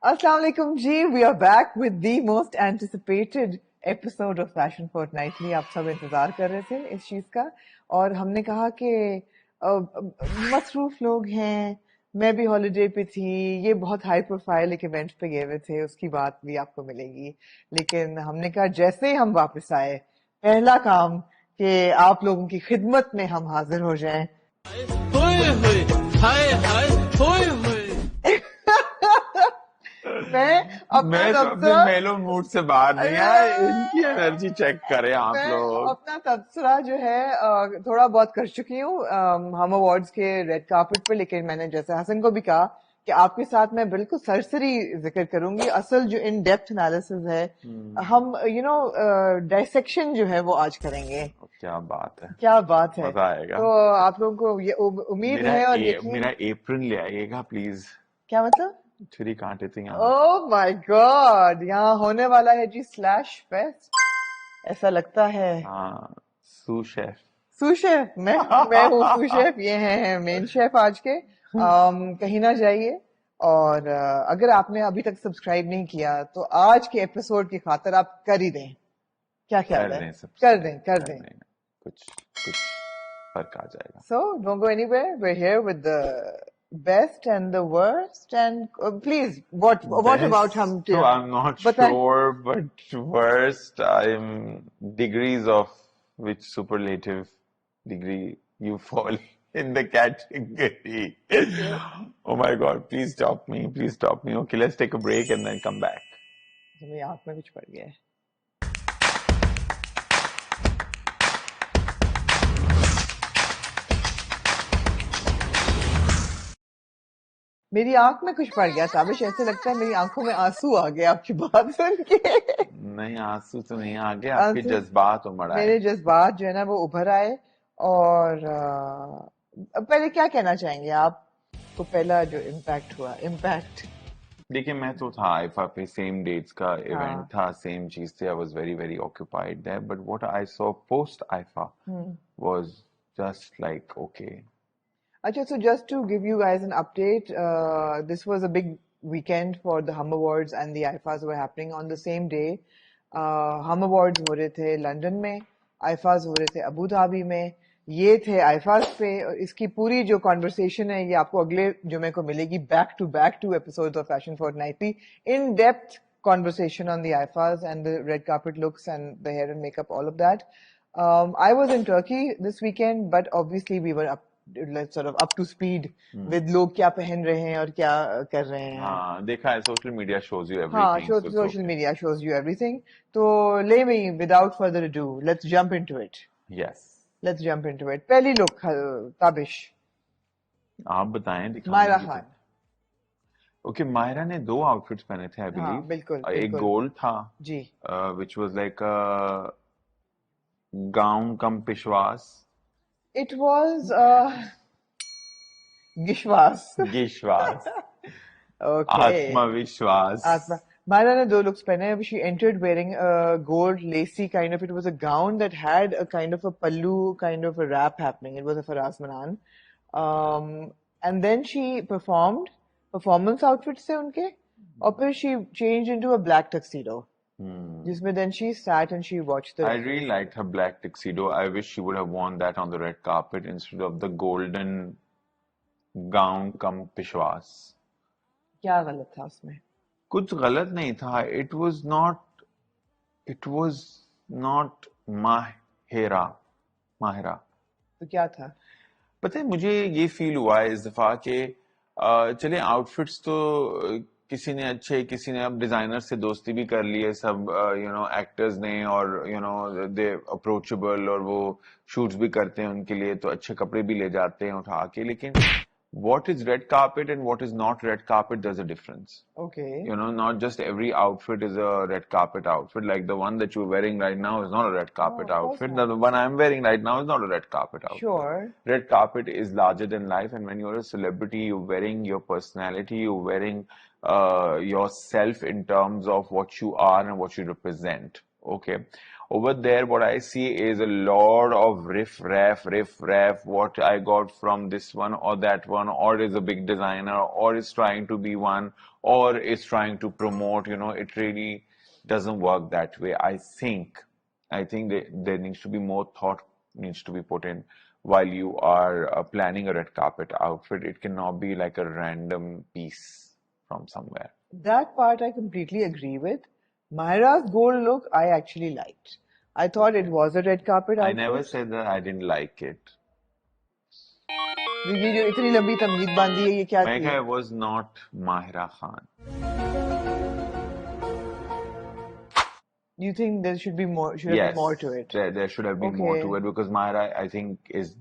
Assalamu alaikum ji, we are back with the most anticipated episode of Fashion Fortnightly. आप सब इंतजार कर रहे थे इस चीज का और हमने कहा कि मसरूफ लोग हैं, मैं भी हॉलिडे पे थी, ये बहुत हाई प्रोफाइल एक इवेंट पे गए हुए थे, उसकी बात भी आपको मिलेगी। लेकिन हमने कहा जैसे ही हम वापस आए, पहला काम कि आप लोगों की खिदमत में हम हाजिर हो जाएं। होए होए हाय हाय होए होए मैं अपना मैं तो अपने तबसरा मेलो मूड से बाहर नहीं आया। इनकी एनर्जी चेक करें आप मैं लोग। अपना तबसरा जो है थोड़ा बहुत कर चुकी हूँ हम अवार्ड्स के रेड कार्पेट पे। लेकिन मैंने जैसे हसन को भी कहा कि आपके साथ मैं बिल्कुल सरसरी जिक्र करूंगी, असल जो इन डेप्थ एनालिसिस है, हम डाइसेक्शन जो है वो आज करेंगे। क्या बात है, क्या बात है। मजा आएगा। तो आप लोगों को ये उम्मीद है और यकीन। मेरा एप्रन ले आइएगा प्लीज। क्या मतलब? छुरी कांटे थे यहाँ। ओह माय गॉड, यहाँ होने वाला है जी स्लैश फेस्ट, ऐसा लगता है। हाँ, सू शेफ। सू शेफ, मैं हूँ सू शेफ, ये हैं मेन शेफ आज के। कहीं ना जाइए और अगर आपने अभी तक सब्सक्राइब नहीं किया तो आज के एपिसोड की खातिर आप कर ही दें। क्या ख्याल कर है? दें कर सब्सक्राइब, दें, कर कर दें। दें। कुछ कुछ फर्क आ जाएगा। So don't go anywhere. We're here with the best and the worst. And please, what about Best, हम so I'm not बताएं। sure, but worst, I'm degrees of which superlative degree you fall in the category. Oh my God, please stop me, please stop me. Okay, let's take a break and then come back. मेरी आंख में कुछ पड़ गया है। मेरी आंख में कुछ पड़ गया ताबिश, ऐसे लगता है मेरी आंखों में आंसू आ गए आपकी बात सुन के। नहीं, आंसू तो नहीं आ गए, आपके आंसू, जज्बात उमड़ आए। मेरे जज्बात जो है ना वो उभर आए। और पहले क्या कहना चाहेंगे आप? तो पहला जो इम्पैक्ट हुआ, इम्पैक्ट। देखिए, मैं तो था आईफा पे, सेम डेट्स का इवेंट हाँ। था, सेम चीज थी। I was very very occupied there, but what I saw post IIFA was just like okay. Acha, so just to give you guys an update, this was a big weekend for the Hum Awards and the IFAs were happening on the same day. Hum Awards हो रहे थे London में, IFAs हो रहे थे Abu Dhabi में, ये थे IFAs पे। और इसकी पूरी जो कॉन्वर्सेशन है ये आपको अगले जुमे को मिलेगी, back two episodes of fashion fortnightly, in depth conversation on the IFAs and the red carpet looks and the hair and makeup, all of that. I was in Turkey this weekend, but obviously we were sort of up to speed with लोग क्या पहन रहे हैं और क्या कर रहे हैं। हाँ, देखा है, सोशल मीडिया शोज यू हाँ, everything, so it's social okay. Media shows you everything. तो ले me without further ado, let's jump into it. Yes, Let's jump into it. पहली लुक ताबिश, आप बताएं, दिखाने मायरा की खान। तो। ओके, मायरा ने दो आउटफिट्स पहने थे आई हाँ बिलीव। बिल्कुल एक बिल्कुल गोल्ड था जी। विच वाज लाइक गाउन कम पिशवास। It was गिशवास। विश्वास, Okay. आत्मविश्वास। Atma. Myra ने दो looks पहने हैं. She entered wearing a gold lacy kind of, it was a gown that had a kind of a pallu, kind of a wrap happening. It was a Faraz Manan. And then she performed, performance outfits थे उनके, और फिर she changed into a black tuxedo. जिसमें then she sat and she watched the I referees. really liked her black tuxedo. I wish she would have worn that on the red carpet instead of the golden gown come pishwas. क्या गलत था उसमें? कुछ गलत नहीं था. It was not Mahira. तो क्या था? पता है, मुझे ये फील हुआ है इस दफा के चले आउटफिट्स तो किसी ने अच्छे, किसी ने अब डिजाइनर से दोस्ती भी कर ली है सब एक्टर्स ने, और दे अप्रोचेबल, और वो शूट्स भी करते हैं उनके लिए, तो अच्छे कपड़े भी ले जाते हैं उठा के. लेकिन what is red carpet and what is not red carpet, there's a difference. Okay. Not just every outfit is a red carpet outfit. Like the one that you're wearing right now is not a red carpet of course outfit. not. The one I'm wearing right now is not a red carpet outfit. Sure. Red carpet is larger than life, and when you're a celebrity, you're wearing your personality, you're wearing yourself in terms of what you are and what you represent. Okay. Over there, what I see is a lot of riff raff, what I got from this one or that one, or is a big designer, or is trying to be one, or is trying to promote, you know, it really doesn't work that way. I think that there needs to be more thought needs to be put in while you are planning a red carpet outfit. It cannot be like a random piece from somewhere. That part I completely agree with. Myra's gold look I actually liked. I thought it was a red carpet I never outfit. said that I didn't like it. ये जो इतनी लंबी तमीज बांधी है ये क्या थी? Megha was not Mahira Khan. You think there should have been more to it? There should have been more Okay. to it because Mahira, I think, is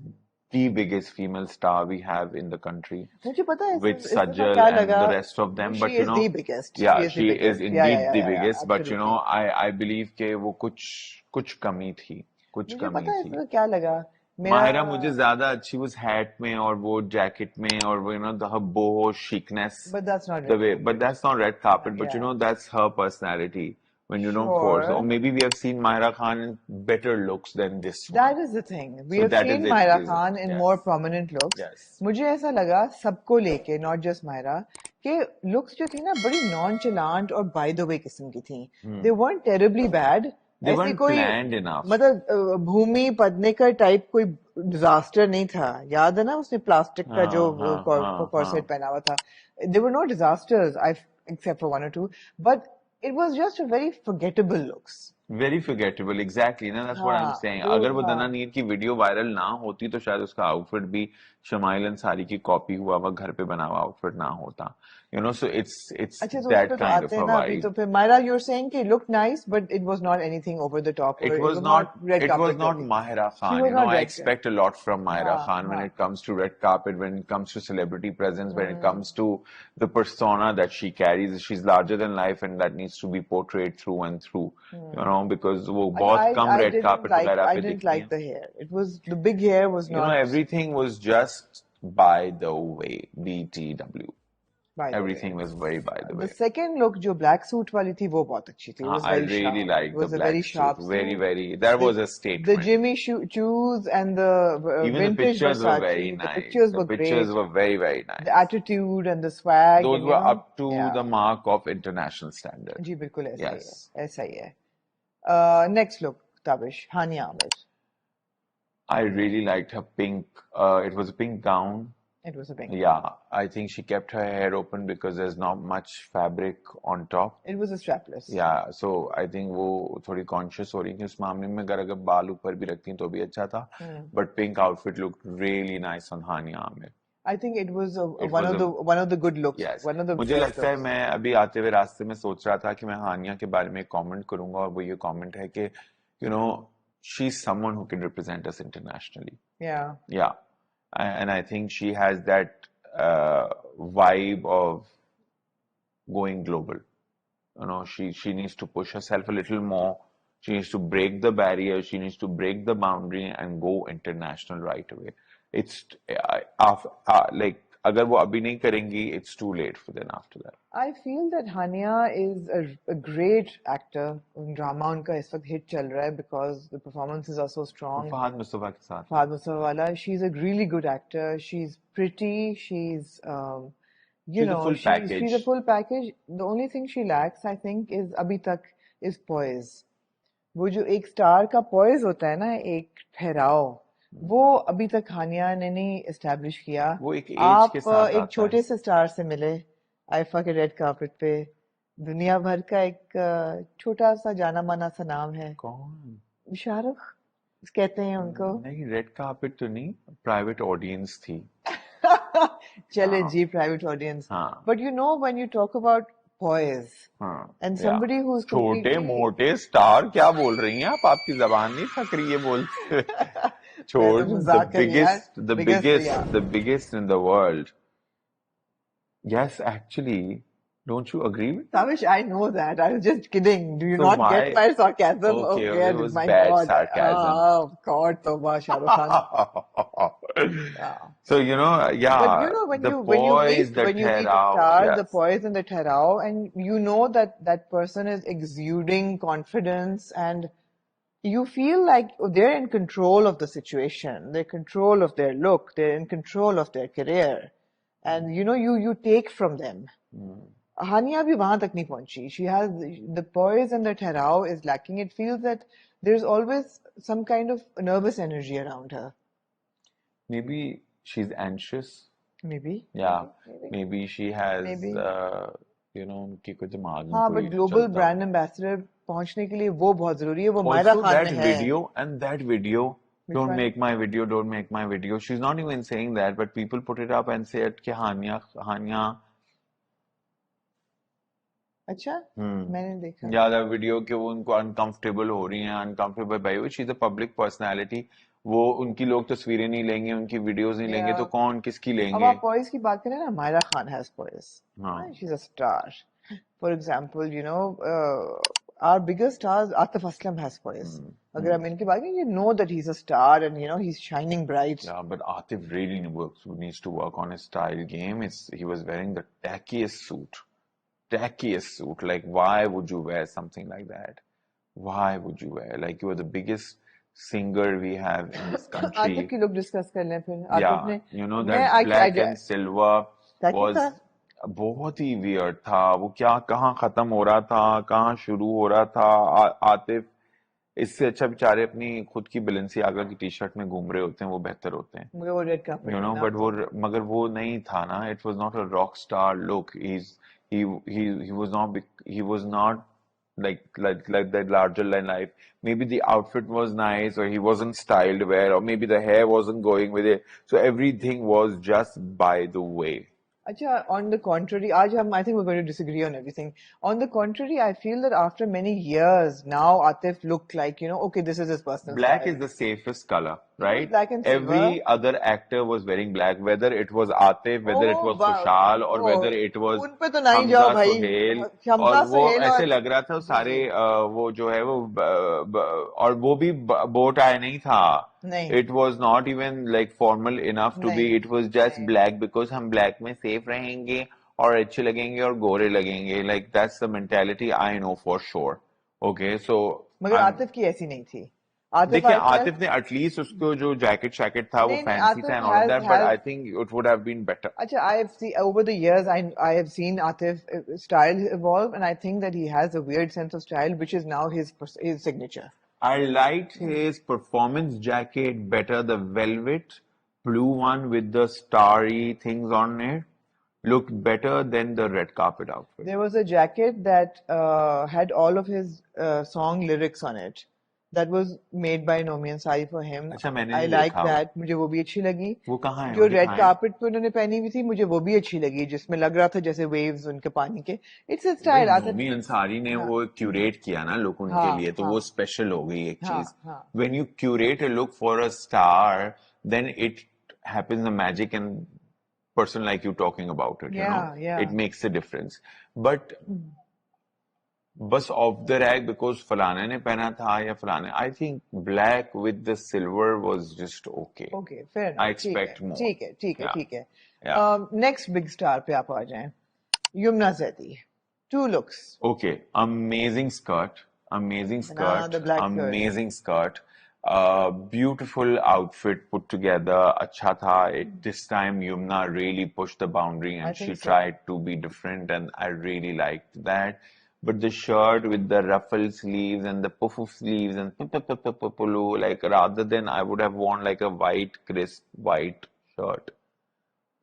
the biggest female star we have in the country मुझे पता है with इस दफा Sajal क्या and लगा. the rest of them. She But you is know, the biggest. yeah, She is the she is biggest. indeed Yeah, the biggest. But you know, absolutely. I believe कि वो कुछ कमी थी, कुछ मुझे कमी पता है इस थी. दफा क्या लगा. माहिरा मेरा मुझे ज्यादा अच्छी was hat में और वो jacket में और वो you know the her boho chicness But that's not the red way, but carpet. that's not red carpet. But you Yeah. know that's her personality when you don't force. Or Sure. maybe we have seen Mahira Khan in better looks than this one. That is the thing. We So have that seen is it, Myra is it? Khan in Yes. more prominent looks. Yes. मुझे ऐसा लगा सबको लेके, not just Myra, कि looks जो थी ना बड़ी nonchalant और by the way किस्म की थी. They weren't terribly bad. They ऐसी weren't कोई planned enough. मतलब भूमि पडनेकर टाइप कोई डिजास्टर नहीं था. याद है ना उसने प्लास्टिक का जो कॉर्सेट पहना हुआ था. They were not disasters, except for one or two, but it was just a very forgettable looks. Very forgettable, exactly. ना that's what I'm हाँ, saying. वो अगर वो हाँ. दना नीर की वीडियो वायरल ना होती तो शायद उसका आउटफिट भी शमाइल अंसारी की कॉपी हुआ हुआ घर पे बना हुआ आउटफिट ना होता. You know, so it's अच्छा तो उस that पे तो kind of आते हैं a ना अभी vibe. तो फिर Myra, you're saying कि it looked nice but it was not anything over the top, or It it was was not not red it was carpet not worthy. Mahira She Khan. was You know, not I red. expect a lot from Mahira हाँ Khan when हाँ. it comes to red carpet, when it comes to celebrity presence, when it comes to the persona that she carries. She's larger than life and that needs to be portrayed through and through. You know, because वो बहुत कम I red carpet वगैरह I पे didn't दिखती like हैं. the hair. It was the big hair was You know, not everything was just by the way. BTW. by the Everything way. was very by the The way. second look जो black suit वाली थी वो बहुत अच्छी थी. It was I very really sharp. liked It the was a very black suit. sharp Very, suit. very. That was a The statement. Jimmy shoes and the Even the vintage pictures were very Versace. The nice. pictures The were pictures great. were very, very The nice. attitude and the swag Those and were up to the mark of international standard. जी बिल्कुल ऐसा ही है. Yes. ऐसा ही है. Next look, Tabish, Hania Ahmed. I really liked her pink. It was a pink gown. It was a pink. Yeah, I think she kept her hair open because there's not much fabric on top. It was a strapless. Yeah, so I think वो थोड़ी conscious हो रही थी उस मामले में. अगर बाल ऊपर भी रखती तो भी अच्छा था. But pink outfit looked really nice on Hania Ahmed. I think it was It one was of the good looks. Yes. One of the मुझे best लगता है looks. मैं अभी आते हुए रास्ते में सोच रहा था कि मैं हानिया के बारे में कमेंट करूंगा और वो ये कमेंट है कि you know she's someone who can represent us internationally. Yeah. Yeah. And I think she has that vibe of going global. You know, she needs to push herself a little more. She needs to break the barrier. She needs to break the boundary and go international right away. It's like अगर वो अभी नहीं करेंगी, it's too late for them after that. I feel that Hania is a great actor. Drama उनका इस वक्त hit चल रहा है because the performances are so strong. Fahad Mustafa के साथ. Fahad Mustafa Wala, she's a really good actor. She's pretty. She's you She's a know, full package. she's a full package. The only thing she lacks, I think, is अभी तक is poise. वो जो एक star का poise होता है ना, एक ठहराव, वो अभी तक हानिया ने नहीं एस्टैब्लिश किया. वो एक एज आप के साथ एक आता छोटे है. से स्टार से मिले आईफा के रेड कार्पेट पे. दुनिया भर का एक छोटा सा जाना माना सा नाम है. कौन? शाहरुख कहते हैं उनको. नहीं, रेड कार्पेट तो नहीं, प्राइवेट ऑडियंस थी. चले हाँ. जी, private audience. हाँ. But you know, when you talk about poise हाँ. and Yeah. somebody who's छोटे completely मोटे स्टार क्या बोल रही हैं आप? आपकी जबान नहीं थक रही है बोलते? छोड़. मैं तो मजाक कर रही यार. The biggest in the world. Yes, actually, don't you agree with? Tavish, I know that. I was just kidding. Do you So not why- get my sarcasm? Okay, Okay, it was my bad God. sarcasm. Oh, God, Tawbah, Shah Rukh Khan. Yeah. So you know, yeah, But you know, when the you poise, the meet a ठहराव, star, the yes. poise and the ठहराव, and you know that that person is exuding confidence, and you feel like they're in control of the situation, they're in control of their look, they're in control of their career, and you know, you take from them. Hania भी वहां तक नहीं पहुंची. She has the poise and the ठहराव is lacking. It feels that there's always some kind of nervous energy around her. Maybe she's anxious. Maybe. Yeah, Maybe. maybe she has, Maybe. उनकी कोई दिमाग में हाँ, कोई but global चलता brand हो. ambassador पहुंचने के लिए वो बहुत जरूरी है. वो मायरा Also, खान that में है. video and that video, Which don't one? make my video, don't make my video. She's not even saying that, but people put it up and say it कि हानिया अच्छा, मैंने देखा. ज्यादा वीडियो कि वो उनको अनकंफर्टेबल हो रही हैं, अनकंफर्टेबल भाई वो she is a public personality, वो उनकी लोग तस्वीरें नहीं लेंगे, उनकी वीडियोस नहीं लेंगे, तो Yeah. कौन किसकी अब लेंगे. आप poise की बात करें ना, मायरा खान has poise. हाँ. She's a star. For example, our biggest stars, Atif Aslam has poise. अगर हम इनकी बात करें, you know that he's a star and he's shining bright. Yeah, but Atif really needs to work on his style game. He was wearing the tackiest suit. Like, why would you wear something like that? Why would you wear? Like, you are the biggest singer we have in this Atif country. की look discuss कर लें फिर. Atif Yeah, ने that black and silver tacky was था. बहुत ही weird था. वो कहाँ खत्म हो रहा था, कहाँ शुरू हो रहा था. आतिफ इससे अच्छा बेचारे अपनी खुद की बलेंसियागा की टी शर्ट में घूम रहे होते हैं, वो बेहतर होते हैं. मगर वो रेड कार्पेट But मगर वो नहीं था ना. It was not a rock star look. He was not like that larger than life. Maybe the outfit was nice, or he wasn't styled well, or maybe the hair wasn't going with it. So everything was just by the way. अच्छा, on the contrary, I think we're going to disagree on everything. On the contrary, I feel that after many years, now Atif looked like, okay, this is his personal Black style. is the safest color, right? Black and silver. Every other actor was wearing black, whether it was Atif, whether it was Kushal, or whether it was उन पे तो नहीं जाओ भाई. Sohail, Hamza और वो सुहेल ऐसे और लग रहा था सारे वो जो है वो और वो भी बो टाई नहीं था. नहीं. It was not even like formal enough to be. It was just black because हम black में safe रहेंगे और अच्छे लगेंगे और गोरे लगेंगे. Like that's the mentality I know for sure. Okay, so मगर आतिफ की ऐसी नहीं थी. देखिए आतिफ ने एटलीस्ट उसको जो जैकेट था वो फैंसी था and all of that, but I think it would have been better. अच्छा, I have seen over the years, I have seen Atif style evolve, and I think that he has a weird sense of style, which is now his signature. I liked his performance jacket better, the velvet blue one with the starry things on it. Looked better than the red carpet outfit. There was a jacket that had all of his song lyrics on it. That was made by Nomi Ansari for him. अच्छा, मैंने I नहीं like देखा that. मुझे वो भी अच्छी लगी. वो कहाँ है? जो रेड कार्पेट पे उन्होंने पहनी हुई थी, मुझे वो भी अच्छी लगी, जिसमें लग रहा था जैसे waves उनके पानी के. It's a style. Nomi Ansari ने वो क्यूरेट किया ना लुक उनके लिए, तो वो स्पेशल हो गई एक चीज. When you curate a look for a star, then it happens the magic and person like you talking about it. It makes a difference. But बस ऑफ द रैक बिकॉज फलाने ने पहना था या फलाने. I think black with the silver was just okay. Fair enough. I expect more. ठीक है. Next big star पे आप आ जाएं. Yamuna Zaidi. Two looks. Okay, amazing skirt. The black skirt. Beautiful outfit put together. अच्छा था. This time Yumna really pushed the boundary and she tried to be different, and I really liked that. But the shirt with the ruffle sleeves and the puff sleeves and pulu, like rather than I would have worn like a crisp white shirt.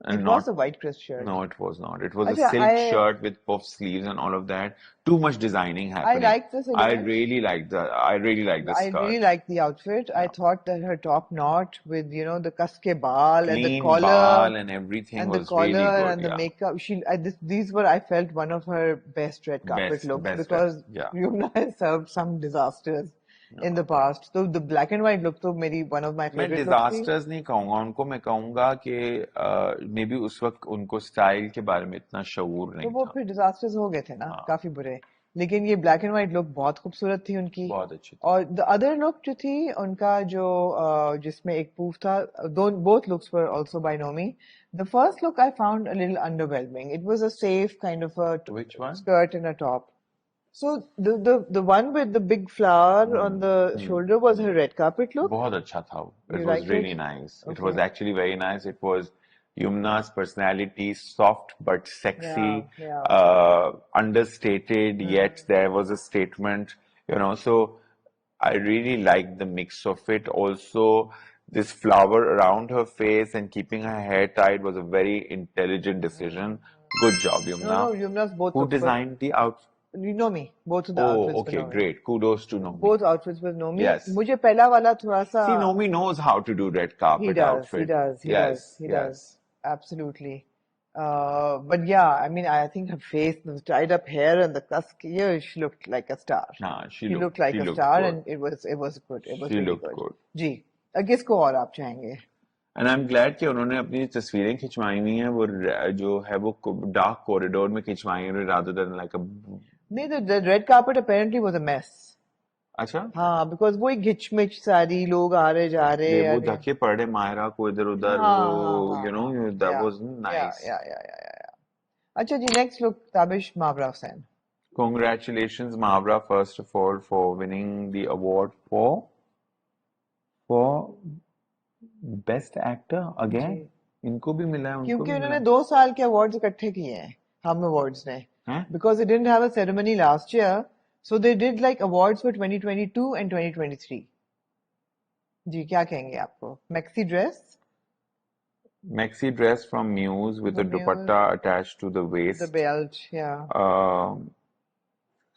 And it was a white crisp shirt. No, it was not. It was a silk shirt with puff sleeves and all of that. Too much designing happening. I like this. I really like the skirt. I really like the outfit. I thought that her top knot with the kaske baal and the collar baal and everything and was the collar really good, and the makeup. These were, I felt, one of her best red carpet looks because Yumna has served some disasters in the past. So the black and white look तो मेरी one of my favorite looks थी. मैं disasters नहीं कहूँगा उनको. मैं कहूँगा कि maybe उस वक्त उनको स्टाइल के बारे में इतना शऊर नहीं था. तो वो फिर disasters हो गए थे ना, काफी बुरे. लेकिन ये black and white look बहुत खूबसूरत थी उनकी. बहुत अच्छी थी. और the other look जो थी उनका जो जिसमें एक पूफ था, both looks were also by Nomi. The first look I found a little underwhelming. It was a safe kind of a skirt and a top. So the one with the big flower on the shoulder was her red carpet look. बहुत अच्छा था. It was really nice. It was actually very nice. It was Yumna's personality, soft but sexy, Yeah. understated, yet there was a statement, so I really liked the mix of it. Also, this flower around her face and keeping her hair tied was a very intelligent decision. Good job, No, Yumna. Yumna's both Who look good. designed the outfit? You know me. Both of the Oh, outfits were okay, Nomi. great. Kudos to Nomi. Both outfits were Nomi. Yes. मुझे पहला वाला थोड़ा सा See, Nomi knows how to do red he carpet does, he outfit. does, he does, Yes, he does. yes. Absolutely. But yeah, I mean, I think her face, the tied up hair and the tusk here, she looked like a star. Nah, She looked like a star, and it was good. It was She really looked good. good. जी, किसको और आप चाहेंगे? And I'm glad कि उन्होंने अपनी तस्वीरें खिंचवाई हुई हैं वो जो है वो डार्क कॉरिडोर में खिंचवाई हैं rather than like a नहीं, the red carpet apparently was a mess. अच्छा हाँ, because वो एक घिचमिच सारी लोग आ रहे जा रहे वो अरे धक्के पड़े मायरा को इधर उधर हाँ वो हाँ that yeah wasn't nice. yeah. अच्छा जी, next look, Tabish मावरा Hussain. Congratulations, Mavra, first of all, for winning the award for Best Actor again. जी. इनको भी मिला है उनको क्योंकि भी उन्होंने मिला 2 साल के अवार्ड्स इकट्ठे किए हैं हम अवार्ड्स ने है because they didn't have a ceremony last year, so they did like awards for 2022 and 2023. जी, क्या कहेंगे आपको? Maxi dress, Maxi dress from Muse with the a Muse, dupatta attached to the the waist. belt, yeah.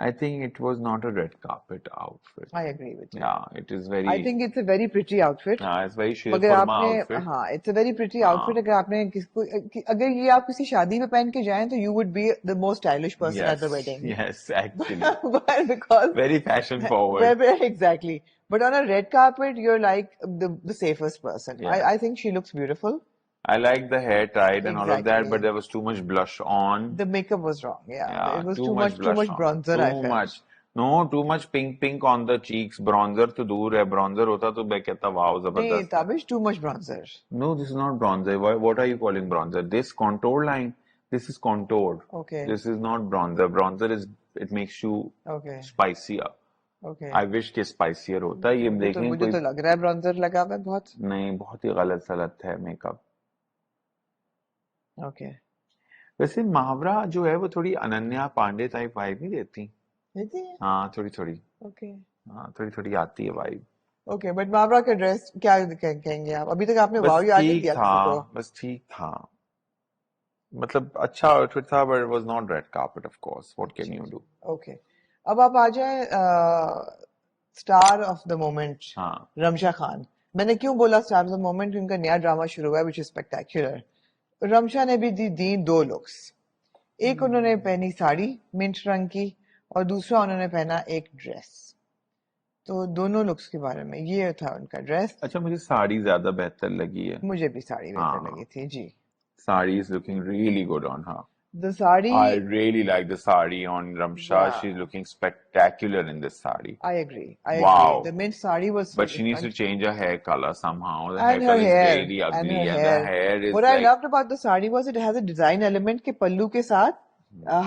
I think it was not a red carpet outfit. I agree with you. Yeah, it is I very. think it's a very pretty outfit. It's very Sher अगर Khurma आपने outfit. हाँ, it's a very pretty हाँ. outfit. अगर आपने किसको अगर ये आप किसी शादी में पहन के जाएं तो you would be the most stylish person at the wedding. Yes, actually. But because Very fashion forward. exactly. But on a red carpet, you're like the safest person. Yes. I think she looks beautiful. I like the hair tied and all of that, Exactly. but there was too much blush on. The makeup was wrong. Yeah, Yeah, it was too too much much blush on. bronzer. I Too felt. much. No, too much pink on the cheeks. Bronzer तो दूर है. Bronzer होता तो मैं कहता wow नहीं, जबरदस्त है. Tabish, too much bronzer. No, this is not bronzer. What are you calling bronzer? This contour line. This is contoured. Okay. This is not bronzer. Bronzer is it makes you Okay. spicier. Okay. I wish कि spicier होता. ये देखें मुझे कोई तो लग रहा है bronzer लगा हुआ है बहुत. नहीं बहुत ही गलत सलत है मेकअप. Okay. वैसे महावरा जो है वो थोड़ी अनन्या पांडे टाइप वाइब नहीं देती. देती है? हाँ थोड़ी Okay. हाँ थोड़ी आती है वाइब. Okay, but मावरा का ड्रेस क्या कहेंगे आप? अभी तक आपने वाव याद नहीं किया किसी को? बस ठीक था. मतलब अच्छा आउटफिट था but it was not red carpet of course. What can you do? Okay. अब आप आ जाए स्टार ऑफ द मोमेंट हाँ रमशा खान. मैंने क्यों बोला स्टार ऑफ द मोमेंट? उनका नया ड्रामा शुरू हुआ है विच इज स्पेक्टेक्युलर. रमशा ने भी दी 2 लुक्स. एक उन्होंने पहनी साड़ी मिंट रंग की और दूसरा उन्होंने पहना एक ड्रेस. तो दोनों लुक्स के बारे में ये था उनका ड्रेस. अच्छा मुझे साड़ी ज्यादा बेहतर लगी है. मुझे भी साड़ी बेहतर हाँ. लगी थी जी. Sari is looking really good on her. The sari, I really like the sari on Ramsha. Yeah. She's looking spectacular in this sari. I agree. Wow. The mint sari was But she needs to change her hair color somehow. The and hair her color hair is really ugly. and her And hair. the hair is What I like loved about the sari was it has a design element के पल्लू के साथ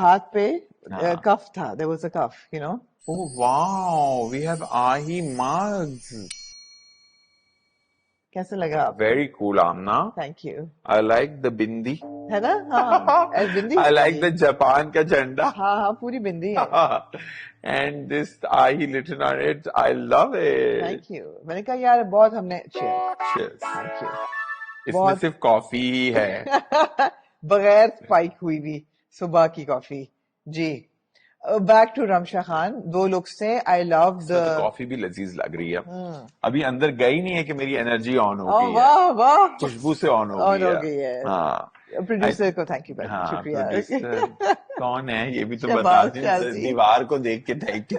हाथ पे हाँ. cuff था. There was a cuff, you know. Oh wow, we have Ahi mugs. कैसा लगा आपको? Very cool, Amna. Thank you. I like the bindi. है ना? हाँ. ऐसे बिंदी I है like ये. the Japan ka janda. हाँ पूरी बिंदी है. And this Ahi written on it. I love it. Thank you. मैंने कहा यार बहुत हमने cheers. Cheers. Thank you. इसमें बहुत सिर्फ कॉफी ही है. बगैर स्पाइक हुई भी सुबह की कॉफी. जी. Back to Ramsha Khan. 2 looks से आई लव द तो कॉफी भी लजीज लग रही है. अभी अंदर गई नहीं है कि मेरी एनर्जी ऑन हो गई है. वाह वाह खुशबू से ऑन हो गई है. हाँ. प्रोड्यूसर को थैंक यू वेरी हाँ, शुक्रिया. प्रोड्यूसर कौन है ये भी तो बता शहबाज दें. शाजी. दीवार को देख के thank you.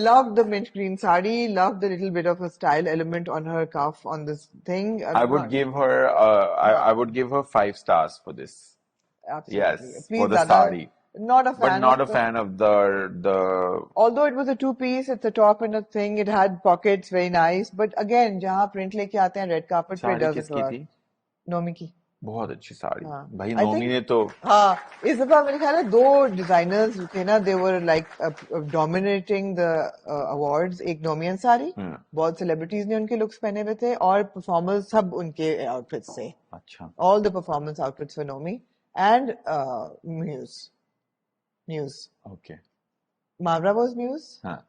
Love the mint green sari. Love the little bit of a style element on her cuff on this thing. I would give her I would give her 5 stars for this. Absolutely. Yes, Please, for the Dada, sari. not a fan. But not of a fan of the Although it was a 2-piece, it's a top and a thing. It had pockets, very nice. But again, जहाँ print लेके आते हैं red carpet पे sari does it किसकी work. थी? नोमी की. बहुत अच्छी साड़ी हाँ भाई, आई नोमी थिंक ने तो हाँ इस दफा मेरे ख्याल है दो डिजाइनर्स थे ना, they were like dominating the awards. एक नोमी अंसारी, हम्म, बहुत सेलिब्रिटीज ने उनके लुक्स पहने हुए थे, और परफॉर्मर्स सब उनके आउटफिट्स से, अच्छा all the performance outfits for Nomi and Muse. Okay, Mavra was Muse हाँ।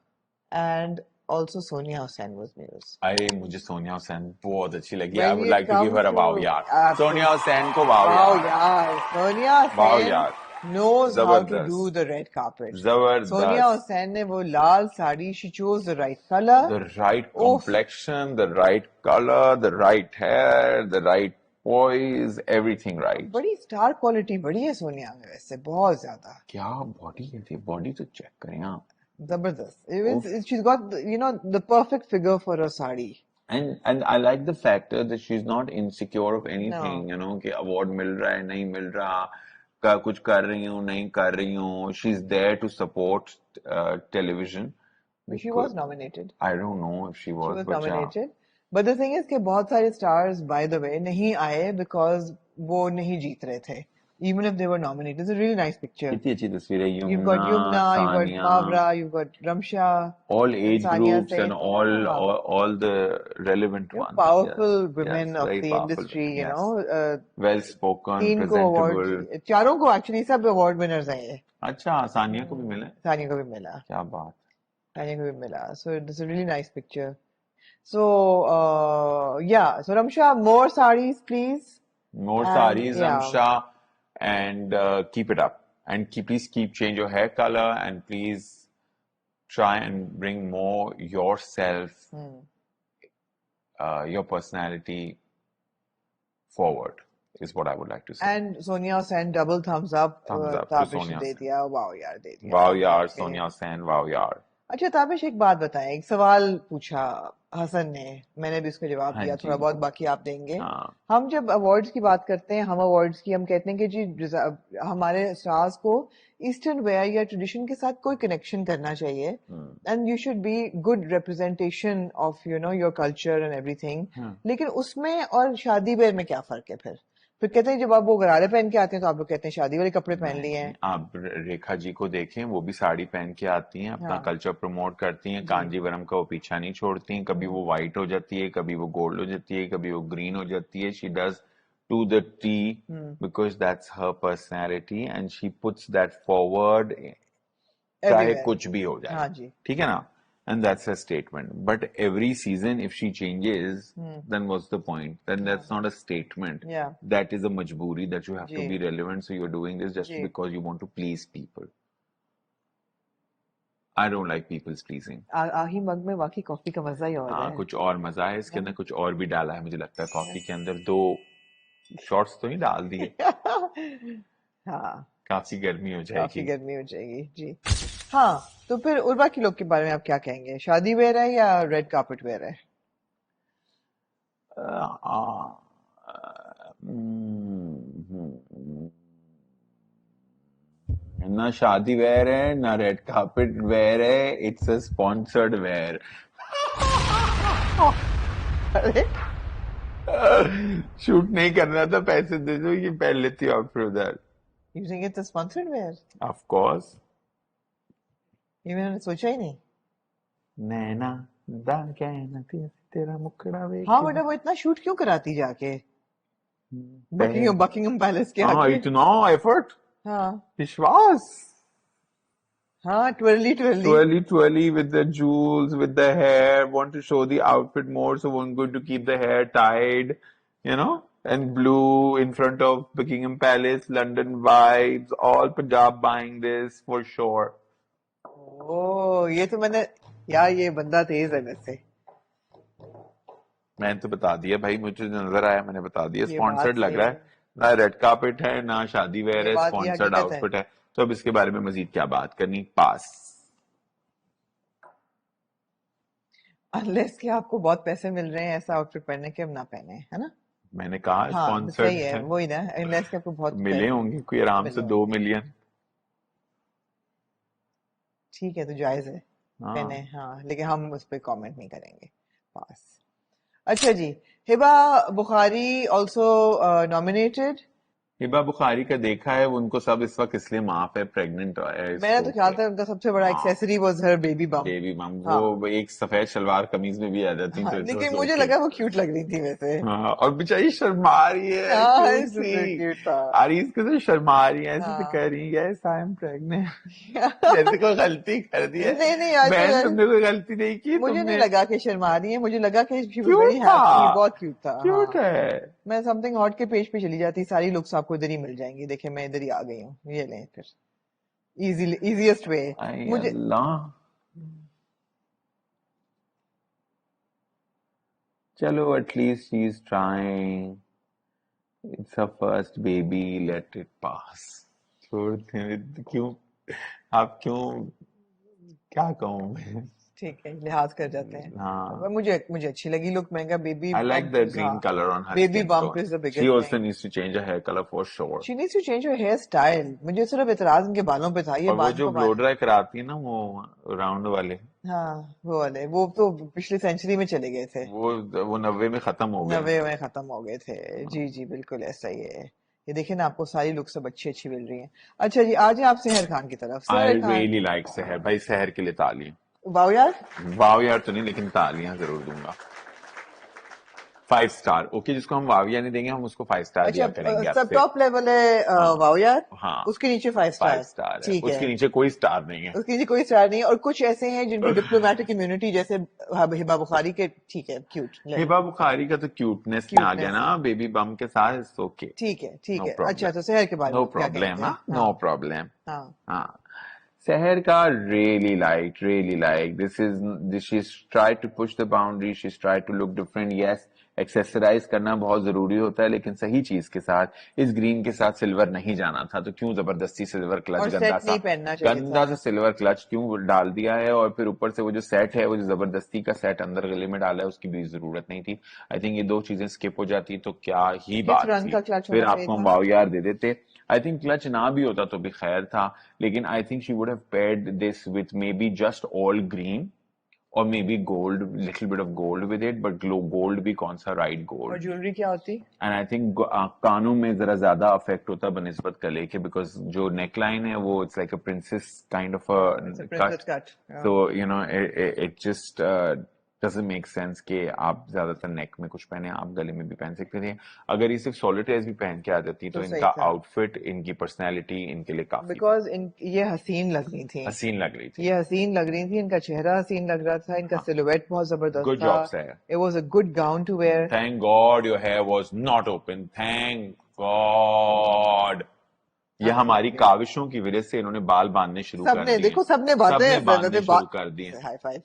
and also Sonia Hussain was Muse. अरे मुझे सोनिया हुसैन बहुत अच्छी लगी, I When would it like to give comes her a wow to यार, Sonia absolute, Hussain को वाव wow, यार, yeah, Sonia वाव Hussain यार, knows how to do जबरदस्त, the red carpet. Sonia जबरदस्त, Hussain ने वो लाल sari, she chose the right color. the right Oof, complexion, the right color, the right hair, the right poise, everything right. बड़ी star quality बड़ी है सोनिया में वैसे, बहुत ज्यादा क्या बॉडी है थी, बॉडी तो चेक करें आप। जबरदस्त. उफ। She's got the perfect figure for a sari. And I like the factor that she's not insecure of anything, No. you know, कि अवार्ड मिल रहा है नहीं मिल रहा, का कुछ कर रही हूँ नहीं कर रही हूँ, she's there to support television. But she Because was nominated. I don't know if she She was, was but yeah, nominated. But the thing is कि बहुत सारे stars, by the way, नहीं आए because वो नहीं जीत रहे थे. Even if they were nominated. It's a really nice picture. कितनी अच्छी तस्वीर है, You've got Yamuna, Yumna, you've got Sania, Mavra, you've got Ramsha, all and age Sania groups and Sain. Yeah. all the relevant ones. Yes, Powerful yes, women of very the powerful industry, women. you Yes, know. well spoken, तीन को awards, presentable. चारों को actually सब award winners हैं ये. अच्छा, सानिया को भी मिला है? सानिया को भी मिला. क्या बात। सानिया को भी मिला. So it's a really nice picture. So, yeah. So, Ramsha, more sarees, please. More And sarees, yeah, Ramsha, and keep it up. And please keep change your hair color, and please try and bring more yourself, your personality forward, is what I would like to say. and Sonia sent double thumbs up. Thumbs up to Tabish Sonia they Sen. दिया. Wow यार दे दिया. Wow, yaar, Okay. Sonia Sen, wow, yaar. अच्छा ताबिश एक बात बताएं, एक सवाल पूछा हसन ने, मैंने भी उसका जवाब हाँ दिया, जी, थोड़ा बहुत बाकी आप देंगे. हाँ, हम जब अवार्ड्स की बात करते हैं, हम अवार्ड्स की हम कहते हैं कि जी हमारे स्टार्स को ईस्टर्न वेयर या ट्रेडिशन के साथ कोई कनेक्शन करना चाहिए, and you should be good representation of your culture and everything. लेकिन उसमें और शादी वेयर में क्या फर्क है फिर कहते हैं जब आप वो गरारे पहन के आते हैं तो आप लोग कहते हैं शादी वाले कपड़े पहन लिए हैं. आप रेखा जी को देखें, वो भी साड़ी पहन के आती हैं, अपना हाँ कल्चर प्रमोट करती हैं, कांजीवरम का वो पीछा नहीं छोड़ती हैं, कभी वो व्हाइट हो जाती है, कभी वो गोल्ड हो जाती है, कभी वो ग्रीन हो जाती है. She does to the T because that's her personality and she puts that forward, चाहे everywhere. कुछ भी हो जाए. हाँ जी. ठीक है ना? And that's her statement. But every season, if she changes, then what's the point? Then that's not a statement. Yeah. That is a majburi that you have to ji. be relevant. So you're doing this just ji. because you want to please people. I don't like people's pleasing. आही मग में वाकई coffee का मजा ही और हाँ, है. कुछ और मजा है इसके अंदर, कुछ और भी डाला है मुझे लगता है कॉफी के अंदर. 2 शॉट्स तो नहीं डाल दिए. हाँ काफी गर्मी हो काफी जाएगी. गर्मी हो जाएगी जी. हाँ तो फिर उर्वा की लोग के बारे में आप क्या कहेंगे, शादी वेयर है या रेड कार्पेट वेयर है? ना शादी वेयर है, ना रेड कार्पेट वेयर है. It's a sponsored wear. अरे शूट नहीं करना था, पैसे दे दो, ये पहन लेती हूँ after that. You think it's a sponsored wear? Of course. ये मैंने सोचा ही नहीं. नैना दा कहना तेरा मुखड़ा वे. हाँ बेटा वो इतना शूट क्यों कराती जाके बकिंगम पैलेस के हाँ, आगे? इतना एफर्ट, हाँ विश्वास. हाँ twirly Twirly with the jewels, with the hair, want to show the outfit more, so we're going to keep the hair tied, and blue in front of Buckingham Palace, London vibes, all Punjab buying this for sure. ओ ये तो मैंने यार, ये बंदा तेज है वैसे. मैंने तो बता दिया भाई, मुझे नजर आया मैंने बता दिया. ये बात स्पॉन्सर्ड लग सही रहा है, है. ना रेड कार्पेट है ना शादी वेयर ये है, बात, ये स्पॉन्सर्ड हकीकत है. आउटफिट है. तो अब इसके बारे में मजीद क्या बात करनी. पास. अनलेस कि आपको बहुत पैसे मिल रहे हैं ऐसा आउटफिट पहनने के, हम ना पहने, है ना? मैंने कहा हाँ स्पॉन्सर्ड सही है, है. वही ना, अनलेस कि आपको बहुत मिले होंगे कोई आराम से मिले 2 होंगे. मिलियन. ठीक है तो जायज है हाँ. पहने. हाँ लेकिन हम उस पर कमेंट नहीं करेंगे. पास. अच्छा जी, हिबा बुखारी also nominated. हिबा बुखारी का देखा है, उनको सब इस वक्त इसलिए माफ है, प्रेग्नेंट है इस मेरा शो तो ख्याल पे। था उनका सबसे बड़ा हाँ, accessory was her baby bomb. Baby मम, हाँ वो एक सफेद शलवार कमीज में भी आ जाती हाँ, तो इट वाज लेकिन मुझे ओके। लगा वो क्यूट लग रही थी वैसे। हाँ, और बेचारी शर्मा रही है, हाँ क्यूट सी। क्यूट था। आरिस के तो शर्मा रही है, ऐसे तो हाँ कह रही है यस आई एम प्रेग्नेंट। जैसे कोई गलती कर दी है। नहीं नहीं, आज तो बहन, यार तुमने कोई गलती नहीं की, मुझे नहीं तुमने। लगा कि शर्मा रही है, मुझे लगा कि शी वाज क्यूट वेरी था, हैप्पी, बहुत क्यूट था। हाँ, क्यूट है। मैं समथिंग हॉट के पेज पे चली जाती, सारी लुक्स आपको इधर ही मिल जाएंगी। देखिए मैं इधर ही आ गई हूँ, ये लें फिर, इजी इजीएस्ट वे। आई मुझे अल्लाह, चलो at least she is trying, it's a first baby, let it pass. छोड़ते हैं, क्यों, आप क्यों, क्या कहूँ मैं। ठीक है, लिहाज कर जाते हैं। अब हाँ, मुझे मुझे अच्छी लगी लुक। मैं कहा baby I like bump the is, हाँ, green color on her baby skin bump tone. Is the She biggest also thing. needs to change her hair color for sure. She needs to change her hair style. मुझे सिर्फ इतराज इनके बालों पे था, ये और वो बाल जो को ब्लो ड्राई कराती है ना, वो राउंड वाले, हाँ वो वाले, वो तो पिछली सेंचुरी में चले गए थे, वो 90 में खत्म हो गए 90 हैं। में खत्म हो गए थे। जी जी बिल्कुल ऐसा ही है। ये देखिए ना, आपको सारी लुक सब अच्छी अच्छी मिल रही हैं। अच्छा जी, आज आप सेहर खान की तरफ। सेहर आई खान, रियली लाइक शहर भाई, शहर के लिए तालियां। वाह यार। वाव यार तो नहीं, लेकिन तालियां जरूर दूंगा। 5 स्टार, ओके, जिसको हम वाविया नहीं देंगे, हम उसको 5 स्टार अच्छा, दिया करेंगे अब सब से। टॉप लेवल है हाँ, वाह यार। हाँ, उसके नीचे फाइव 5 स्टार स्टार है, ठीक है। उसके नीचे कोई स्टार नहीं है। उसके नीचे कोई स्टार नहीं है। और कुछ ऐसे हैं जिनको डिप्लोमेटिक इम्यूनिटी, जैसे हिबा बुखारी के, ठीक है क्यूट ले लें, हिबा बुखारी का तो क्यूटनेस में आ गया क्यूटनेस ना, है। बेबी बम के साथ, इट्स ओके, ठीक है ठीक नो है। अच्छा, प्रॉब्लम, तो शहर के बारे में नो क्या प्रॉब्लम, कहेंगे? हाँ, हाँ नो प्रॉब्लम। हाँ। हाँ, शहर का really like this is this she's tried to push the boundary, she's tried to look different, yes, accessorise करना बहुत जरूरी होता है, लेकिन सही चीज के साथ। इस ग्रीन के साथ सिल्वर नहीं जाना था, तो क्यों जबरदस्ती सिल्वर क्लच, और सेट नहीं पहनना चाहिए था। गंदा सा सिल्वर क्लच क्यों डाल दिया है, और फिर ऊपर से वो जो सेट है, वो जो जबरदस्ती का सेट अंदर गले में डाला है, उसकी भी जरूरत नहीं थी। आई थिंक ये दो चीजें स्किप हो जाती तो क्या ही किस बात रंग थी, का क्लच फिर होना चाहिए आपको हम था? वाव यार दे देते। आई थिंक क्लच ना भी होता तो भी खैर था, लेकिन I think she would have paired this with maybe just all green, और maybe gold, little bit of gold with it, but gold भी कौन सा राइट और गोल्ड। ज्वेलरी क्या होती? एंड आई थिंक कानों में जरा ज्यादा अफेक्ट होता बनिस्बत गले के, बिकॉज जो नेकलाइन है वो it's like a princess kind of it's a a princess cut, cut. so you know it just doesn't make sense कि आप ज्यादातर नेक में कुछ पहने, आप गले में भी पहन सकते थे। अगर ये सिर्फ सॉलिटेयर्स भी पहन के आ जाती तो तो सही इनका था, आउटफिट, इनकी पर्सनैलिटी इनके लिए काफी थी, बिकॉज इन ये हसीन लग रही थी, हसीन लग रही थी। ये हसीन लग रही थी। इनका चेहरा हसीन लग रहा था, इनका हाँ, सिलुएट बहुत जबरदस्त गुड था। Job sir, it was a good gown to wear. Thank God your hair was not open, thank God. ये हमारी एब्सोल्युटली। काविशों की वजह से इन्होंने बाल बांधने शुरू कर सबने दिए, देखो, सबने बातें सबने बांधने वैसे शुरू कर दिए। हाई फाइव,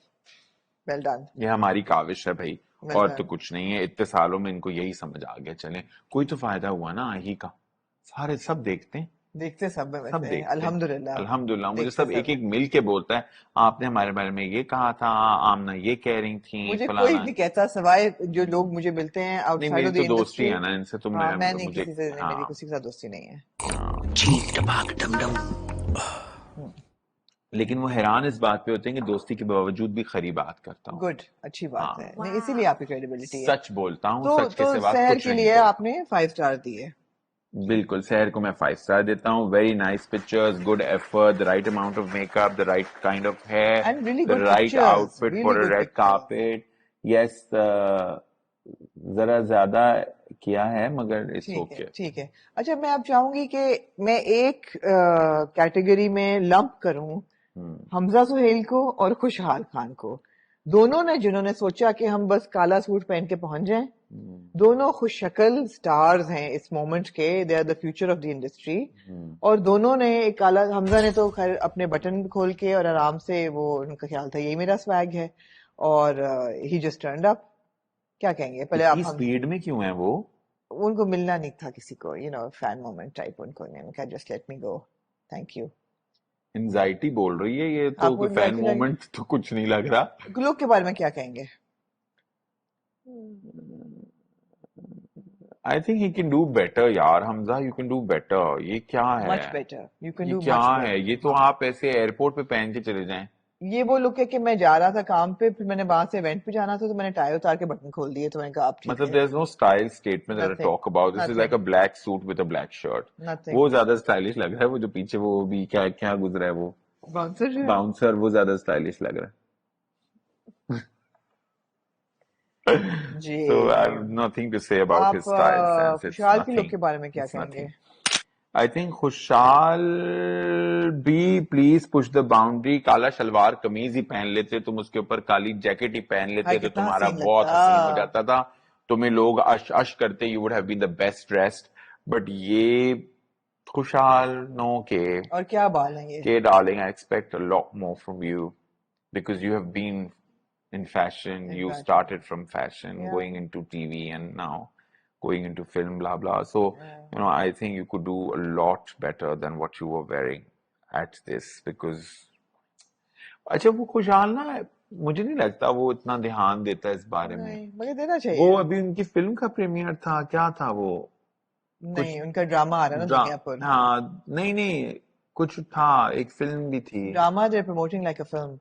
वेल डन, ये हमारी काविश है भाई, वेल और तो डन। कुछ नहीं है। इतने सालों में इनको यही समझ आ गया, चले कोई तो फायदा हुआ ना ही का। सारे सब देखते हैं, देखते सब में सब वैसे, देखते हैं। अल्हम्दुलिल्लाह, अल्हम्दुलिल्लाह, मुझे देखते सब सब एक में। एक मिल के बोलता है, आपने हमारे बारे में ये कहा था, आमना ये कह रही थी, मुझे कोई फलाना। नहीं कहता, सवाए जो लोग मुझे मिलते हैं नहीं, आउटसाइड मेरी ऑफ द तो दोस्ती इंडस्ट्री। है ना इनसे, तो हाँ, मैं मैं नहीं मुझे, किसी से, मेरी हाँ, किसी के साथ दोस्ती नहीं है। हाँ। चीक टपाक डम डम। हम्म, लेकिन वो हैरान इस बात पे होते हैं कि दोस्ती के बावजूद भी खरी बात करता हूँ। गुड, अच्छी बात है, हाँ, नहीं इसीलिए आपकी क्रेडिबिलिटी है। सच बोलता हूँ, तो सच के सिवा शहर कुछ के नहीं लिए बोलता। आपने 5 स्टार दिए। बिल्कुल, शहर को मैं 5 स्टार देता हूँ। Very nice pictures, good effort, the right amount of makeup, the right kind of hair, and really the good right pictures, outfit really for a good red pictures. Carpet. Yes, जरा ज्यादा किया है, मगर it's ठीक है okay. ठीक है। अच्छा, मैं अब चाहूंगी कि मैं एक कैटेगरी में लंप करूं हमजा सुहेल को और खुशहाल खान को। दोनों ने, जिन्होंने सोचा कि हम बस काला सूट पहन के पहुंच जाएं, दोनों खुश शक्ल स्टार्स हैं इस मोमेंट के। They are the future of the industry. और दोनों ने एक काला, हमजा ने तो खैर अपने बटन खोल के और आराम से, वो उनका ख्याल था यही मेरा स्वैग है, और ही जस्ट टर्न्ड अप। क्या कहेंगे पहले आप? इतनी हम, स्पीड में क्यों है वो? उनको मिलना नहीं था किसी को, फैन मोमेंट टाइप। उनको नहीं कहा just let me go, thank you. Anxiety बोल रही है, ये तो आपको कोई फैन एंग्जाइटी लगी? मोमेंट तो कुछ नहीं लग रहा। लोग के बारे में क्या कहेंगे? I think he can do better यार, Hamza you can do better. ये क्या है, मच बेटर, यू कैन ये डू क्या मच है? बेटर। ये तो हाँ, आप ऐसे एयरपोर्ट पे पहन के चले जाएं। ये वो लुक है कि मैं जा रहा था काम पे, फिर मैंने वहां से इवेंट पे जाना था, तो मैंने टाई उतार के बटन खोल दिए, तो मैंने कहा अब ठीक मतलब है। there's no style statement that I nothing, talk about. This is like a nothing, black suit with a black shirt. Nothing. वो ज्यादा स्टाइलिश लग रहा है, वो जो पीछे वो भी क्या क्या गुजरा है वो बाउंसर जो है। बाउंसर, वो ज्यादा स्टाइलिश लग रहा है. जी। So I have nothing to say about आप his style sense. It's खुशहाल की लुक nothing. के बारे में क्या It's कहेंगे? nothing. I think खुशहाल भी प्लीज पुश द बाउंड्री. काला शलवार कमीज ही पहन लेते तुम, उसके ऊपर काली जैकेट ही पहन हाय लेते तो कितना तुम्हारा हसीन बहुत हसीन हो लगता। जाता था. तुम्हें लोग अश अश करते, you would have been the best dressed. But ये खुशहाल, नो और क्या बाल हैं ये? darling, I expect a lot more from you because you have been in fashion. In You fashion. started from fashion, या going into TV, and now going into film, blah blah. So, I think you could do a lot better than what you were wearing at this because. अच्छा, वो खुशहाल ना, मुझे नहीं लगता वो इतना ध्यान देता है इस बारे में. नहीं, मगर देना वो चाहिए। अभी उनकी फिल्म का प्रीमियर था, क्या था वो? कुछ नहीं, उनका ड्रामा आ रहा है ना ड्रा दुनिया पर। हाँ, नहीं नहीं, कुछ था, एक फिल्म भी थी. Drama they promoting like a film.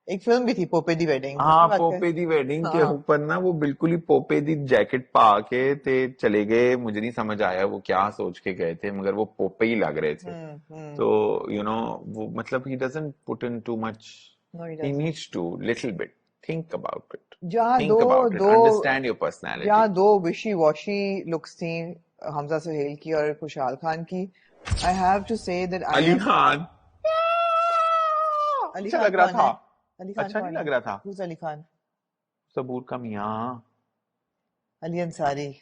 एक फिल्म भी थी पोपे दी वेडिंग, हाँ, उसकी बात कर। पोपे दी वेडिंग के हाँ। ऊपर ना वो बिल्कुल ही पोपे दी जैकेट पा के ते चले गए. मुझे नहीं समझ आया वो क्या सोच के गए थे, मगर वो पोपे ही लग रहे थे. तो वो मतलब he doesn't put in too much. No he He doesn't. needs to little bit think about it. जहाँ Think about it. Understand your personality. जहाँ दो विशी वॉशी लुक्स थी हमजा सुहेल की और खुशहाल खान की, I have to say that I Ali am Khan Ali अच्छा खान लग रहा कौन था. है? अली खान अच्छा कौन नहीं है? लग रहा था. Who's अली खान? सबूर का मियाँ. अली अंसारी।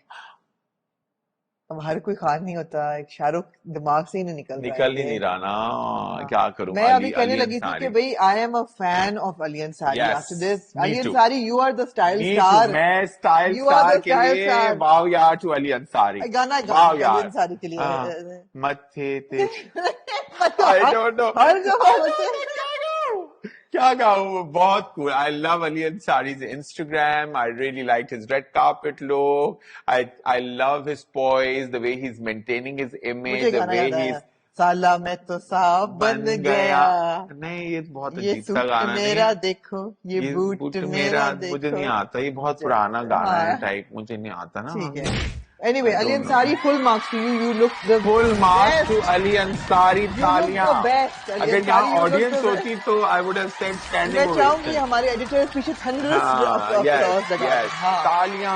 अब हर कोई खान नहीं होता, एक शाहरुख दिमाग से ही नहीं निकल रहा है निकल ही ये। नहीं रहा ना. हाँ। क्या करूं. मैं अभी कहने अली लगी थी कि अंसारी. भाई I am a fan of Ali Ansari Yes, after this. me Ali too. Ansari, you are the style Me too. Star. मैं style You are star the के style लिए star. वाव यार टू अली अंसारी. गाना गा वाव अली यार. अंसारी के लिए। हाँ, मत्थे ते. मतलब I don't know. हर दफा मुझसे क्या गाऊं. बहुत cool. I love Ali Ansari's Instagram. I really liked his red carpet look. I love his poise, the way he's maintaining his image, मुझे the गाना way याद आया, he's साला मैं तो साहब बन गया, नहीं, ये बहुत ये अजीब सा सूट गाना नहीं मेरा है. देखो, ये ये बूट बूट मेरा मेरा देखो। मुझे नहीं आता. ये बहुत चल, पुराना गाना है हाँ टाइप, मुझे नहीं आता ना. ठीक है। Anyway, I Ali don't know. Ansari, full marks to you, you look the full marks to best, Ali Ansari. You look तालियां. द बेस्ट अली अगर अंसारी, यहाँ यू लुक ऑडियंस द होती तो I would have said standing मैं चाहूंगी ओवेशन. हमारे एडिटर्स पीछे थंडरस हाँ, अप्लॉज लगा दें। यस, हाँ तालियां,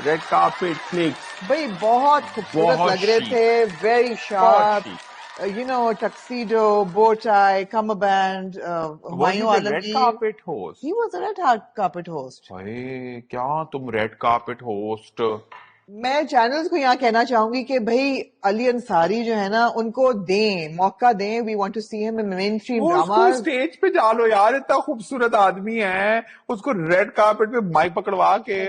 रेड कार्पेट क्लिक्स. भाई, बहुत खूबसूरत बहुत लग रहे chic. थे, वेरी बहुत sharp, chic. you know, tuxedo, bow tie, cummerbund, Was he Humayun the red Alamgir. carpet host? He was a red carpet host. भाई क्या तुम रेड कार्पेट होस्ट. मैं चैनल्स को यहाँ कहना चाहूंगी कि भाई अली अंसारी जो है ना, उनको दें, मौका दें. We want to see him in mainstream उसको ड्रामास. स्टेज पे डालो यार, इतना खूबसूरत आदमी है. उसको रेड कार्पेट पे माइक पकड़वा के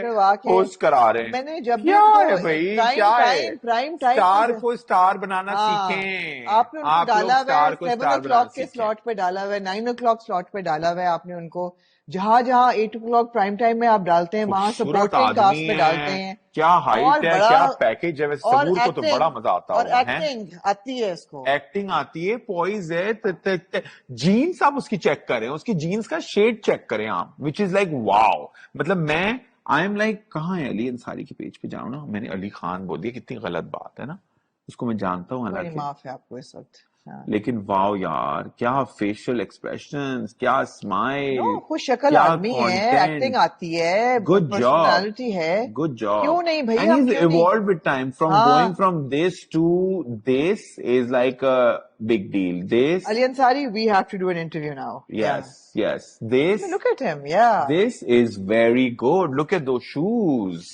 होस्ट करा रहे हैं. मैंने जब क्या भी है भाई, क्या है. प्राइम टाइम स्टार को स्टार बनाना हाँ, सीखें. आपने उनको आप डाला लोग हुआ है स्टार को 7 स्टार बनाना o'clock के सीखें. स्लॉट पे डाला हुआ है, 9 o'clock स्लॉट पे डाला हुआ है आपने उनको. जहां जहां 8 o'clock प्राइम टाइम में आप डालते हैं, वहां खूबसूरत सपोर्टिंग कास्ट आदमी पे डालते है. हैं. क्या हाइट और है, बड़ा क्या पैकेज है. वैसे और सबूर को तो बड़ा मजा आता और होगा है. एक्टिंग आती है इसको. एक्टिंग आती है, पॉइज है. जीन्स आप उसकी चेक करें, उसकी जीन्स का शेड चेक करें आप, विच इज लाइक वाओ. मतलब मैं आई एम लाइक, कहाँ है अली अंसारी के पेज पे जाऊं ना, मैंने अली खान बोल दिया, कितनी गलत बात है ना. उसको मैं जानता हूँ कोई नहीं, हालांकि, माफ है आपको इस वक्त. हाँ. लेकिन वाओ यार, क्या फेशियल एक्सप्रेशंस, क्या नो, स्माइल, खुश शक्ल क्या आदमी है, एक्टिंग कंटेंट. आती है, Good job. पर्सनालिटी है. Good job. क्यों नहीं भाई, And हम he's क्यों नहीं. evolved with time. From हाँ. going from this to this is like a big deal. This, Ali Ansari, we have to do an interview now. yes, yes. Yeah. This, Look at him, yeah. this is very good. Look at those shoes.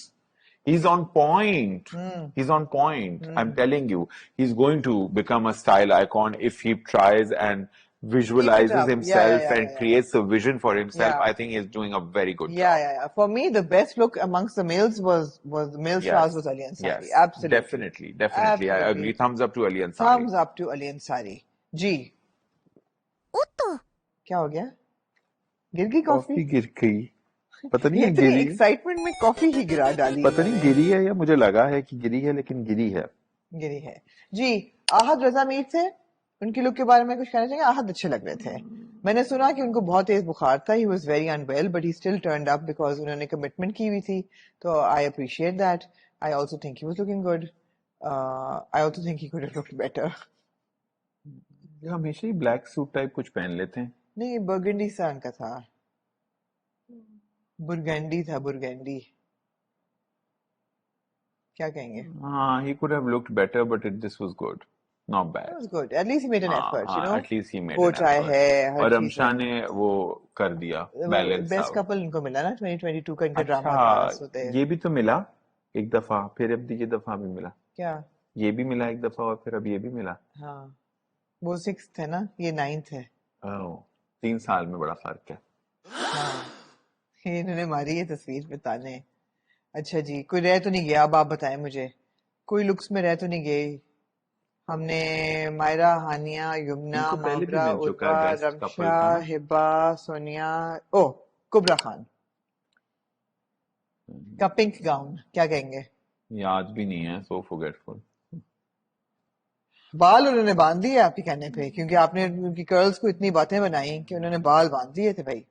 He's on point. He's on point. I'm telling you, he's going to become a style icon if he tries and Keep it visualizes up. himself Yeah. and creates a vision for himself. Yeah. I think he's doing a very good Yeah, job. yeah. For me, the best look amongst the males was the male stars was Ali Ansari. Yes, Absolutely. definitely, definitely. I Absolutely. agree. Thumbs up to Ali Ansari. Thumbs up to Ali Ansari. जी. क्या हो गया? गिर गई coffee coffee? गिर गई. पता नहीं है इतनी गिरी. एक्साइटमेंट में कॉफी ही गिरा डाली. पता नहीं गिरी है या मुझे लगा है कि गिरी है, लेकिन गिरी है. गिरी है. जी, आहद रजा मीर थे. उनकी लुक के बारे में कुछ कहना चाहिए? आहद अच्छे लग रहे थे. मैंने सुना कि उनको बहुत तेज बुखार था, he was very unwell but he still turned up because उन्होंने कमिटमेंट की हुई थी, तो I appreciate that. I also think he was looking good. I also think he could have looked better. ये हमेशा ही ब्लैक सूट टाइप कुछ पहन लेते हैं. नहीं, बर्गंडी सा उनका था, बुरगंडी था, बुरगंडी. क्या कहेंगे? हाँ, he could have looked better, but this was good, not It bad. was good. At least he made an effort, you know. at least he made an कोट आए effort. है, हर और चीज अमशा है. ने वो कर दिया, बैलेंस बेस्ट आउट. कपल इनको मिला ना 2022 का, इनका ड्रामा अच्छा, था, so they. ये भी तो मिला एक दफा, फिर अब ये दफा भी मिला. क्या? ये भी मिला एक दफा और फिर अब ये भी मिला. हाँ, वो 6th है ना, ये 9th है. ओह, 3 साल में बड़ा फर्क है. हाँ, ये इन्होंने मारी है तस्वीर पे ताने. अच्छा जी, कोई रह तो नहीं गया? अब आप बताएं मुझे, कोई लुक्स में रह तो नहीं गई? हमने मायरा, हानिया, युमना, इनको पहले भी मावरा, मिल चुका उर्वा, है बेस्ट कपल रमशा, का ना. हिबा, सोनिया, ओ कुबरा खान का पिंक गाउन, क्या कहेंगे? याद भी नहीं है, सो फॉरगेटफुल. बाल उन्होंने बांध दिए आपके कहने पे, क्योंकि आपने उनकी कर्ल्स को इतनी बातें बनाई कि उन्होंने बाल बांध दिए थे भाई.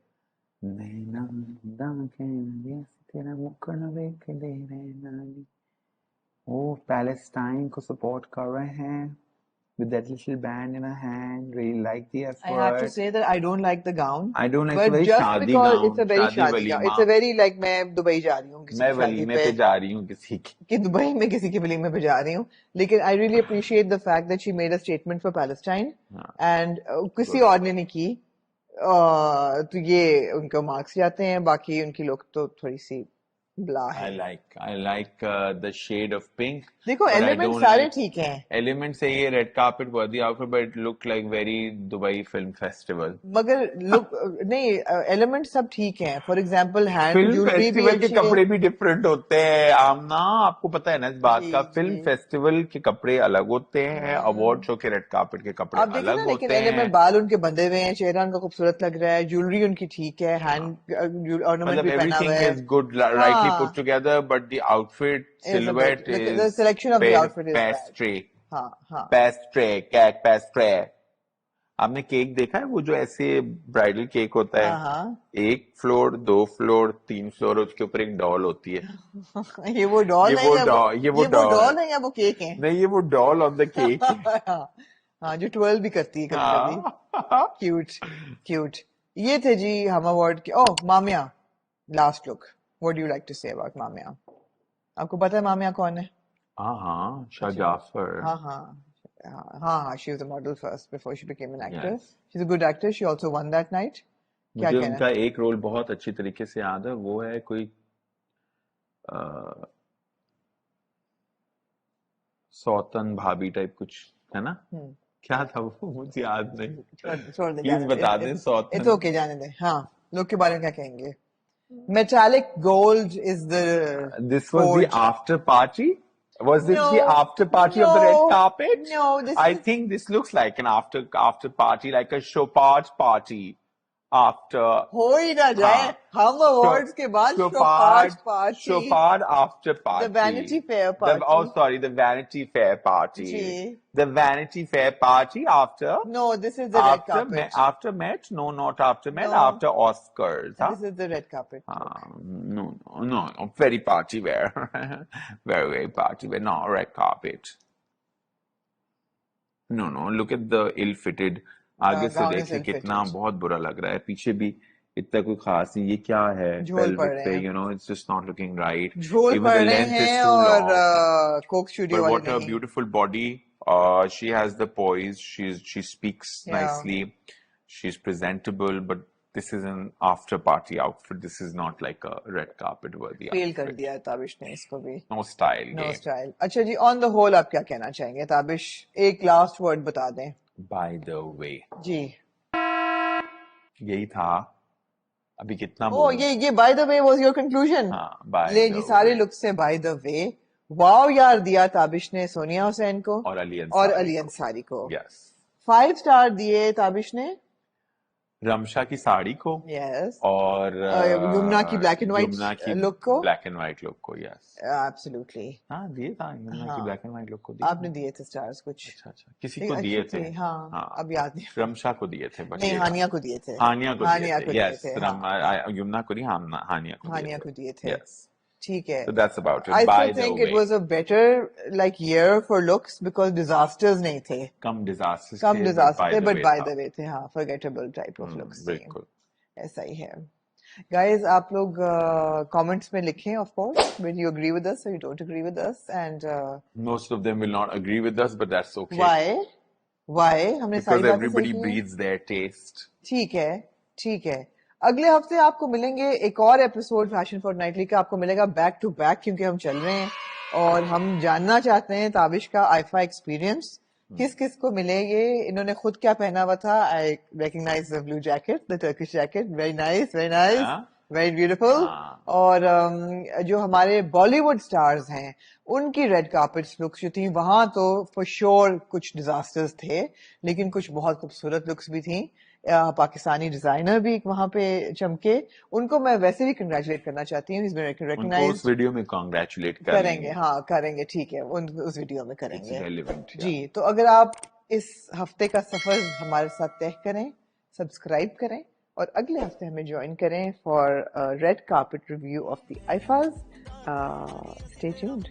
वो पैलेस्टाइन को सपोर्ट कर रहे हैं with that little band in her hand. Really like the I have to effort. say that I don't like the gown, I don't like but it's a very just शादी because gown, it's a very शादी शादी gown, walima. it's a very like मैं Dubai जा रही हूँ किसी मैं की शादी वलीमे पे, पे जा रही हूँ किसी की. कि दुबई में किसी के वलीमे पे जा रही हूँ. लेकिन I really appreciate the fact that she made a statement for Palestine, हाँ, and किसी good. और ने नहीं की. तो ये उनको मार्क्स जाते हैं, बाकी उनकी लोग तो थोड़ी सी ब्ला है. I like the shade of pink, देखो but I एलिमेंट don't सारे like ठीक हैं, element से ये red carpet worthy outfit, but it looked like very Dubai Film Festival. मगर लुक नहीं, एलिमेंट सब ठीक हैं. For example hand film jewellery भी फेस्टिवल के अच्छी है. कपड़े भी डिफरेंट होते हैं आमना, आपको पता है ना इस बात जी का. फिल्म जी. फेस्टिवल के कपड़े अलग होते हैं, अवार्ड शो के रेड कार्पेट के कपड़े आप देखें ना, अलग लेकिन होते एलिमेंट हैं. बाल उनके बंधे हुए हैं, चेहरा उनका खूबसूरत लग रहा है, ज्वेलरी उनकी ठीक है, हैंड ऑर्नामेंट मतलब भी पहना हुआ everything है. is good, rightly हाँ, put together, but the outfit is a bit, silhouette the is selection of the outfit is bad. pastry. हाँ हाँ Pastry, cake pastry. आपने केक देखा है वो जो ऐसे ब्राइडल केक होता है, हाँ 1 फ्लोर 2 फ्लोर 3 फ्लोर, उसके ऊपर एक डॉल होती है. हाँ. ये वो डॉल ये नहीं वो है, डॉल, ये वो डॉल डॉल है या वो केक है? नहीं, ये वो डॉल ऑन द केक है. हाँ, जो 12 भी करती है कभी कभी. हाँ. Cute cute. ये थे जी हम अवार्ड के. Oh Mamya, last look. What do you like to say about Mamya? आपको पता है मामिया कौन है? हाँ, शाह अच्छा. जाफर. हाँ हाँ हाँ, she was a model first before she became an actor. Yes. She's a good actor. She also won that night. क्या मुझे कहना? उनका एक रोल बहुत अच्छी तरीके से याद है, वो है कोई सौतन भाभी टाइप कुछ है ना. क्या था वो, मुझे याद नहीं. छोड़ दे, प्लीज बता दें. It's Sautan. ओके, जाने दे. हाँ, लोग के बारे में क्या कहेंगे? Metallic gold is the This was the forge. after party. Was this the No, after party of the red no, carpet? no, this I is think this looks like an after party, like a chopard party. After हो ही ना जाए. हाँ, हम awards के बाद chopard party, chopard after party. the Vanity Fair The, party. oh, sorry, the Vanity Fair party. जी. The Vanity Fair party after No, this is the red carpet. after Met. No, not after Met. No. After Oscars. Huh? This is the red carpet. No, very party wear. very, very party wear. No, red carpet. No, look at the ill-fitted. आगे से gown is देखिए कितना ill-fitted. बहुत बुरा लग रहा है. पीछे भी इतना कोई खास नहीं. ये क्या है? झोल पड़ Pelvic रहे पे, हैं. you know, it's just not looking right. झोल Even पड़ the रहे length is हैं too और long. कोक स्टूडियो But वाले what a नहीं. beautiful body. She has the poise. She speaks Yeah. nicely. She's presentable. But this is an after party outfit. This is not like a red carpet worthy fail कर outfit. दिया है ताबिश ने इसको भी. No style no game. Style. अच्छा जी, on the whole आप क्या कहना चाहेंगे ताबिश? एक लास्ट वर्ड बता दें By the way, जी. यही था. अभी कितना ओ बोलूं? ये by the way was your conclusion? हाँ, by ले the जी, सारे way. लुक से बाय द वे. वाओ यार, दिया ताबिश ने सोनिया हुसैन को और अली और अंसारी अली को. अंसारी को. Yes. 5 स्टार दिए ताबिश ने. रमशा की साड़ी को Yes. और यमुना की black and white यमुना की look को? ब्लैक एंड व्हाइट लुक को, यस। Absolutely. हाँ दिए था, यमुना की हाँ, ब्लैक एंड व्हाइट लुक को दिए आपने थे। दिए थे स्टार्स कुछ, अच्छा अच्छा, किसी लेकिन को अच्छी दिए थे। थी। हाँ, हाँ, अब याद नहीं। रमशा को दिए थे बस नहीं, ये था। हानिया को दिए थे। हानिया को दिए हानिया थे, को दिए यस। थे, हाँ, यमुना को नहीं, हानिया को दिए हानिया थे, को दिए थे। यस। ठीक है। So that's about it. I By still the think it way, was a better like year for looks because disasters नहीं थे, कम डिजास्टर्स कम थे, बट डिजास्टर बाय थे, द बट वे बाय था। द वे थे। हाँ, forgettable type of looks थे। बिल्कुल। ऐसा ही है। Guys, आप लोग comments में लिखें, of course, whether you agree with us or you don't agree with us, and Most of them will not agree with us, but that's okay. why? Why? हमने सारी Because बातें सही everybody की हैं। breeds their taste. ठीक है, ठीक है। अगले हफ्ते आपको मिलेंगे एक और एपिसोड फैशन फोर्टनाइटली का, आपको मिलेगा बैक टू बैक, क्योंकि हम चल रहे हैं और हम जानना चाहते हैं ताबिश का आईफा एक्सपीरियंस। किस किस को मिले ये, इन्होंने खुद क्या पहना हुआ था। I recognise the blue jacket, the Turkish jacket, very nice, very nice, हाँ? Very beautiful. हाँ। और जो हमारे बॉलीवुड स्टार्स हैं उनकी रेड कार्पेट लुक्स जो थी, वहां तो फॉर श्योर कुछ डिजास्टर्स थे, लेकिन कुछ बहुत खूबसूरत लुक्स भी थी। पाकिस्तानी डिजाइनर भी वहां पे चमके, उनको मैं वैसे भी कंग्रेचुलेट करना चाहती हूँ। उनको उस रिकग्नाइज वीडियो में कॉन्ग्रेचुलेट कर करेंगे, लेंगे। हाँ करेंगे, ठीक है, उस वीडियो में इट्स करेंगे। रेलिवेंट, जी, तो अगर आप इस हफ्ते का सफर हमारे साथ तय करें, सब्सक्राइब करें और अगले हफ्ते हमें ज्वाइन करें for red carpet review of the IIFAs. Stay tuned.